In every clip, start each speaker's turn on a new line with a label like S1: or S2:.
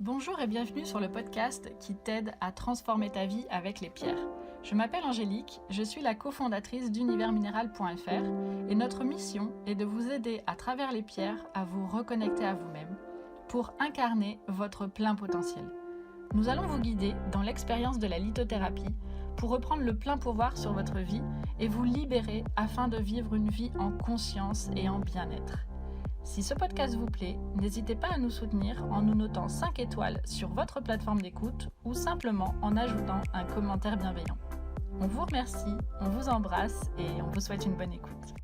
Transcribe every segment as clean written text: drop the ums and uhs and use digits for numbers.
S1: Bonjour et bienvenue sur le podcast qui t'aide à transformer ta vie avec les pierres. Je m'appelle Angélique, je suis la cofondatrice d'universminéral.fr et notre mission est de vous aider à travers les pierres à vous reconnecter à vous-même pour incarner votre plein potentiel. Nous allons vous guider dans l'expérience de la lithothérapie pour reprendre le plein pouvoir sur votre vie et vous libérer afin de vivre une vie en conscience et en bien-être. Si ce podcast vous plaît, n'hésitez pas à nous soutenir en nous notant 5 étoiles sur votre plateforme d'écoute ou simplement en ajoutant un commentaire bienveillant. On vous remercie, on vous embrasse et on vous souhaite une bonne écoute.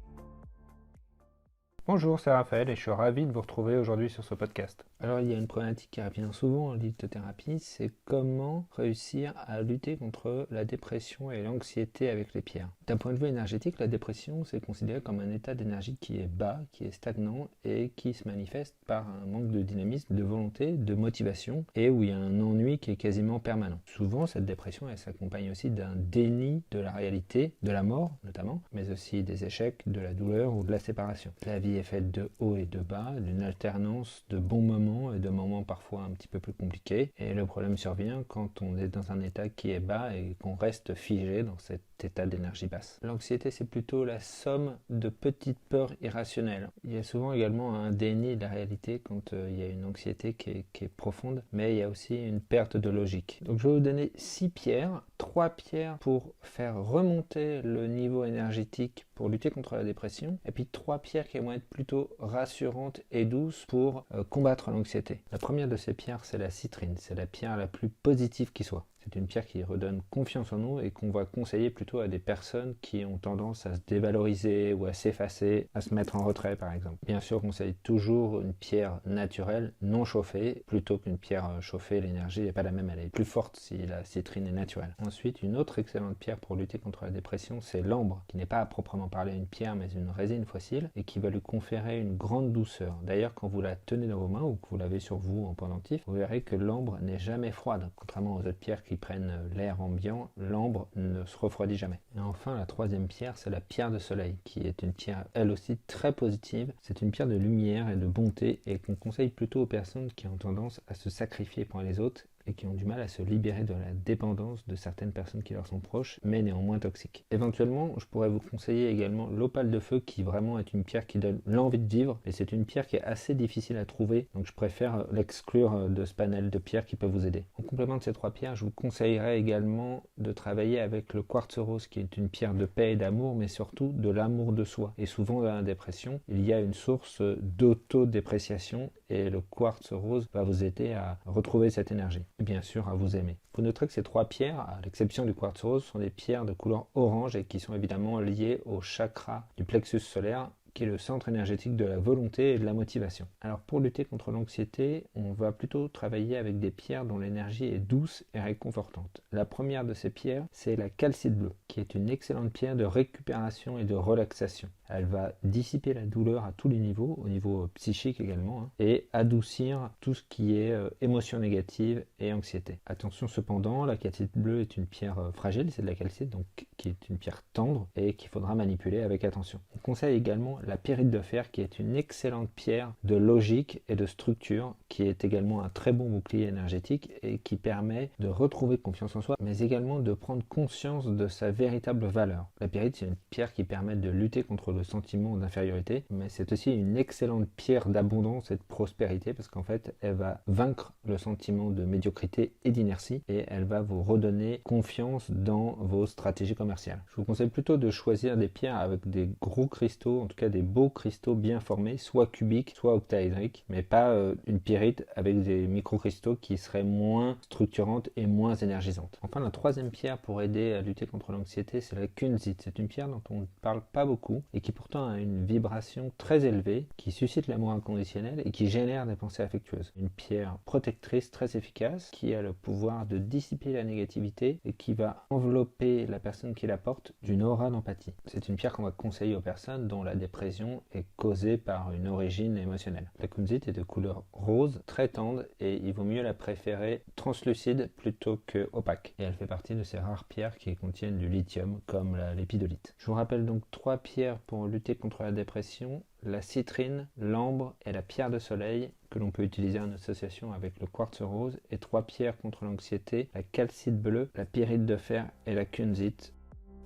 S2: Bonjour, c'est Raphaël et je suis ravi de vous retrouver aujourd'hui sur ce podcast. Alors il y a une problématique qui revient souvent en lithothérapie, c'est comment réussir à lutter contre la dépression et l'anxiété avec les pierres. D'un point de vue énergétique, la dépression c'est considéré comme un état d'énergie qui est bas, qui est stagnant et qui se manifeste par un manque de dynamisme, de volonté, de motivation et où il y a un ennui qui est quasiment permanent. Souvent cette dépression elle s'accompagne aussi d'un déni de la réalité, de la mort notamment, mais aussi des échecs, de la douleur ou de la séparation. La vie est faite de haut et de bas, d'une alternance de bons moments et de moments parfois un petit peu plus compliqués. Et le problème survient quand on est dans un état qui est bas et qu'on reste figé dans cet état d'énergie basse. L'anxiété, c'est plutôt la somme de petites peurs irrationnelles. Il y a souvent également un déni de la réalité quand il y a une anxiété qui est profonde, mais il y a aussi une perte de logique. Donc je vais vous donner 6 pierres, 3 pierres pour faire remonter le niveau énergétique pour lutter contre la dépression, et puis 3 pierres qui vont être plutôt rassurantes et douces pour combattre l'anxiété. La première de ces pierres, c'est la citrine. C'est la pierre la plus positive qui soit. C'est une pierre qui redonne confiance en nous et qu'on va conseiller plutôt à des personnes qui ont tendance à se dévaloriser ou à s'effacer, à se mettre en retrait par exemple. Bien sûr, on conseille toujours une pierre naturelle, non chauffée, plutôt qu'une pierre chauffée. L'énergie n'est pas la même, elle est plus forte si la citrine est naturelle. Ensuite, une autre excellente pierre pour lutter contre la dépression, c'est l'ambre, qui n'est pas à proprement parler une pierre, mais une résine fossile, et qui va lui conférer une grande douceur. D'ailleurs, quand vous la tenez dans vos mains ou que vous l'avez sur vous en pendentif, vous verrez que l'ambre n'est jamais froide, contrairement aux autres pierres qui prennent l'air ambiant, l'ambre ne se refroidit jamais. Et enfin, la troisième pierre, c'est la pierre de soleil, qui est une pierre elle aussi très positive. C'est une pierre de lumière et de bonté et qu'on conseille plutôt aux personnes qui ont tendance à se sacrifier pour les autres et qui ont du mal à se libérer de la dépendance de certaines personnes qui leur sont proches, mais néanmoins toxiques. Éventuellement, je pourrais vous conseiller également l'opale de feu, qui vraiment est une pierre qui donne l'envie de vivre, et c'est une pierre qui est assez difficile à trouver, donc je préfère l'exclure de ce panel de pierres qui peut vous aider. En complément de ces 3 pierres, je vous conseillerais également de travailler avec le quartz rose, qui est une pierre de paix et d'amour, mais surtout de l'amour de soi. Et souvent dans la dépression, il y a une source d'autodépréciation, et le quartz rose va vous aider à retrouver cette énergie. Et bien sûr, à vous aimer. Vous noterez que ces 3 pierres, à l'exception du quartz rose, sont des pierres de couleur orange et qui sont évidemment liées au chakra du plexus solaire, qui est le centre énergétique de la volonté et de la motivation. Alors pour lutter contre l'anxiété, on va plutôt travailler avec des pierres dont l'énergie est douce et réconfortante. La première de ces pierres, c'est la calcite bleue, qui est une excellente pierre de récupération et de relaxation. Elle va dissiper la douleur à tous les niveaux, au niveau psychique également, et adoucir tout ce qui est émotions négatives et anxiété. Attention cependant, la calcite bleue est une pierre fragile, c'est de la calcite, donc qui est une pierre tendre et qu'il faudra manipuler avec attention. On conseille également la pyrite de fer, qui est une excellente pierre de logique et de structure, qui est également un très bon bouclier énergétique et qui permet de retrouver confiance en soi, mais également de prendre conscience de sa véritable valeur. La pyrite, c'est une pierre qui permet de lutter contre le sentiment d'infériorité, mais c'est aussi une excellente pierre d'abondance et de prospérité, parce qu'en fait, elle va vaincre le sentiment de médiocrité et d'inertie, et elle va vous redonner confiance dans vos stratégies commerciales. Je vous conseille plutôt de choisir des pierres avec des gros cristaux, en tout cas des beaux cristaux bien formés, soit cubiques, soit octaédriques, mais pas une pyrite avec des microcristaux qui seraient moins structurantes et moins énergisantes. Enfin, la troisième pierre pour aider à lutter contre l'anxiété, c'est la kunzite. C'est une pierre dont on ne parle pas beaucoup et qui pourtant a une vibration très élevée, qui suscite l'amour inconditionnel et qui génère des pensées affectueuses. Une pierre protectrice très efficace qui a le pouvoir de dissiper la négativité et qui va envelopper la personne qui la porte d'une aura d'empathie. C'est une pierre qu'on va conseiller aux personnes dont la dépression est causée par une origine émotionnelle. La kunzite est de couleur rose, très tendre, et il vaut mieux la préférer translucide plutôt que opaque. Et elle fait partie de ces rares pierres qui contiennent du lithium, comme l'épidolite. Je vous rappelle donc 3 pierres pour pour lutter contre la dépression, la citrine, l'ambre et la pierre de soleil, que l'on peut utiliser en association avec le quartz rose, et 3 pierres contre l'anxiété, la calcite bleue, la pyrite de fer et la kunzite.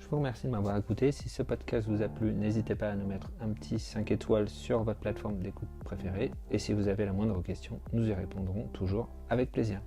S2: Je vous remercie de m'avoir écouté. Si ce podcast vous a plu, n'hésitez pas à nous mettre un petit 5 étoiles sur votre plateforme d'écoute préférée. Et si vous avez la moindre question, nous y répondrons toujours avec plaisir.